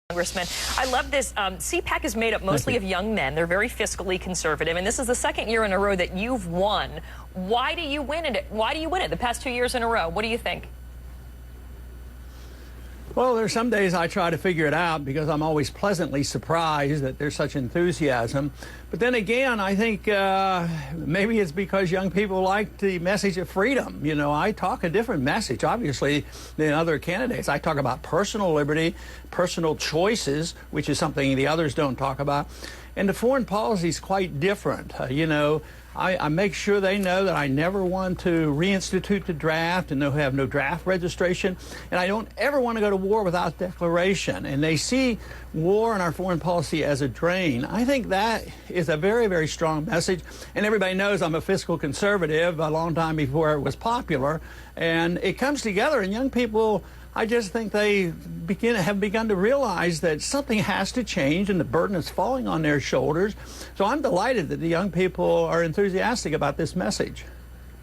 Congressman, I love this. CPAC is made up mostly of young men. They're very fiscally conservative, and this is the second year in a row that you've won. Why do you win it? Why do you win it the past 2 years in a row? What do you think? Well, there's some days I try to figure it out because I'm always pleasantly surprised that there's such enthusiasm. But then again, I think maybe it's because young people like the message of freedom. You know, I talk a different message, obviously, than other candidates. I talk about personal liberty, personal choices, which is something the others don't talk about. And the foreign policy is quite different. I make sure they know that I never want to reinstitute the draft and have no draft registration. And I don't ever want to go to war without declaration. And they see war and our foreign policy as a drain. I think that is a very, very strong message. And everybody knows I'm a fiscal conservative a long time before it was popular. And it comes together, and young people, I just think they have begun to realize that something has to change and the burden is falling on their shoulders. So I'm delighted that the young people are enthusiastic about this message.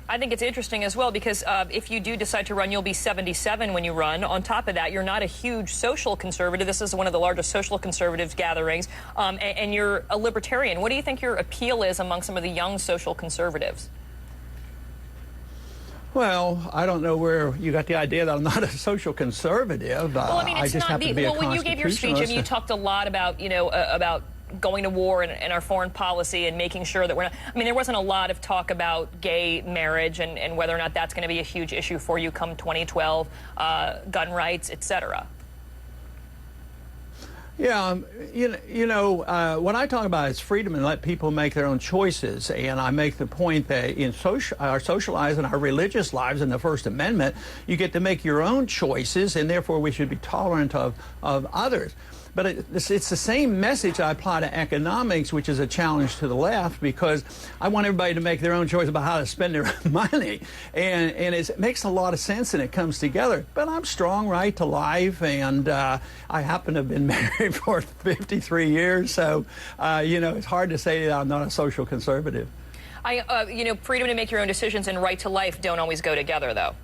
I think it's interesting as well because if you do decide to run, you'll be 77 when you run. On top of that, you're not a huge social conservative. This is one of the largest social conservatives gatherings, and you're a libertarian. What do you think your appeal is among some of the young social conservatives? Well, I don't know where you got the idea that I'm not a social conservative. Well, I mean, it's not the, well, when you gave your speech, I mean, you talked a lot about, about going to war and our foreign policy and making sure that we're not, I mean, there wasn't a lot of talk about gay marriage and whether or not that's going to be a huge issue for you come 2012, gun rights, etc. Yeah, what I talk about is freedom and let people make their own choices. And I make the point that in our socialized and our religious lives in the First Amendment, you get to make your own choices, and therefore we should be tolerant of others. But it's the same message I apply to economics, which is a challenge to the left, because I want everybody to make their own choice about how to spend their money. And it makes a lot of sense and it comes together. But I'm strong right to life, and I happen to have been married for 53 years. So, it's hard to say that I'm not a social conservative. Freedom to make your own decisions and right to life don't always go together, though.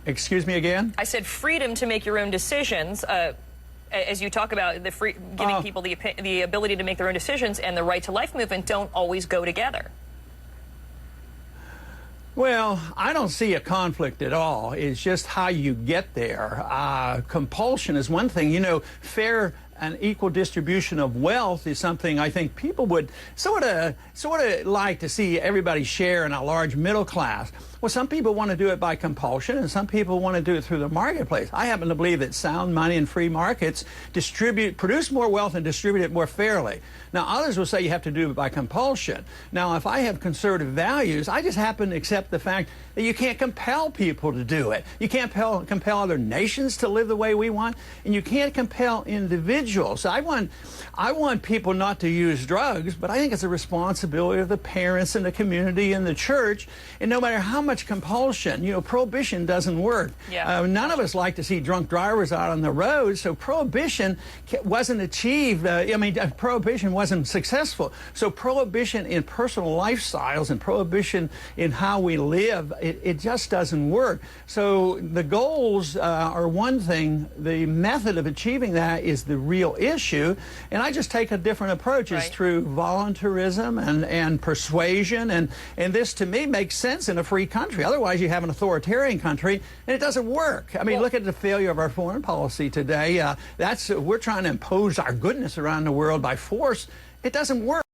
Excuse me again? I said freedom to make your own decisions, as you talk about giving people the ability to make their own decisions, and the right to life movement don't always go together. Well, I don't see a conflict at all. It's just how you get there. Compulsion is one thing. Fair and equal distribution of wealth is something I think people would sort of like to see everybody share in a large middle class. Well, some people want to do it by compulsion, and some people want to do it through the marketplace. I happen to believe that sound money and free markets produce more wealth and distribute it more fairly. Now, others will say you have to do it by compulsion. Now, if I have conservative values, I just happen to accept the fact that you can't compel people to do it. You can't compel other nations to live the way we want, and you can't compel individuals. I want people not to use drugs, but I think it's a responsibility of the parents and the community and the church. And no matter how much compulsion, prohibition doesn't work. Yeah. None of us like to see drunk drivers out on the road, so prohibition wasn't achieved. Prohibition wasn't successful. So prohibition in personal lifestyles and prohibition in how we live, it just doesn't work. So the goals are one thing. The method of achieving that is the real issue. And I just take a different approach. It's through voluntarism and persuasion. And this, to me, makes sense in a free country. Otherwise, you have an authoritarian country, and it doesn't work. I mean, look at the failure of our foreign policy today. We're trying to impose our goodness around the world by force. It doesn't work.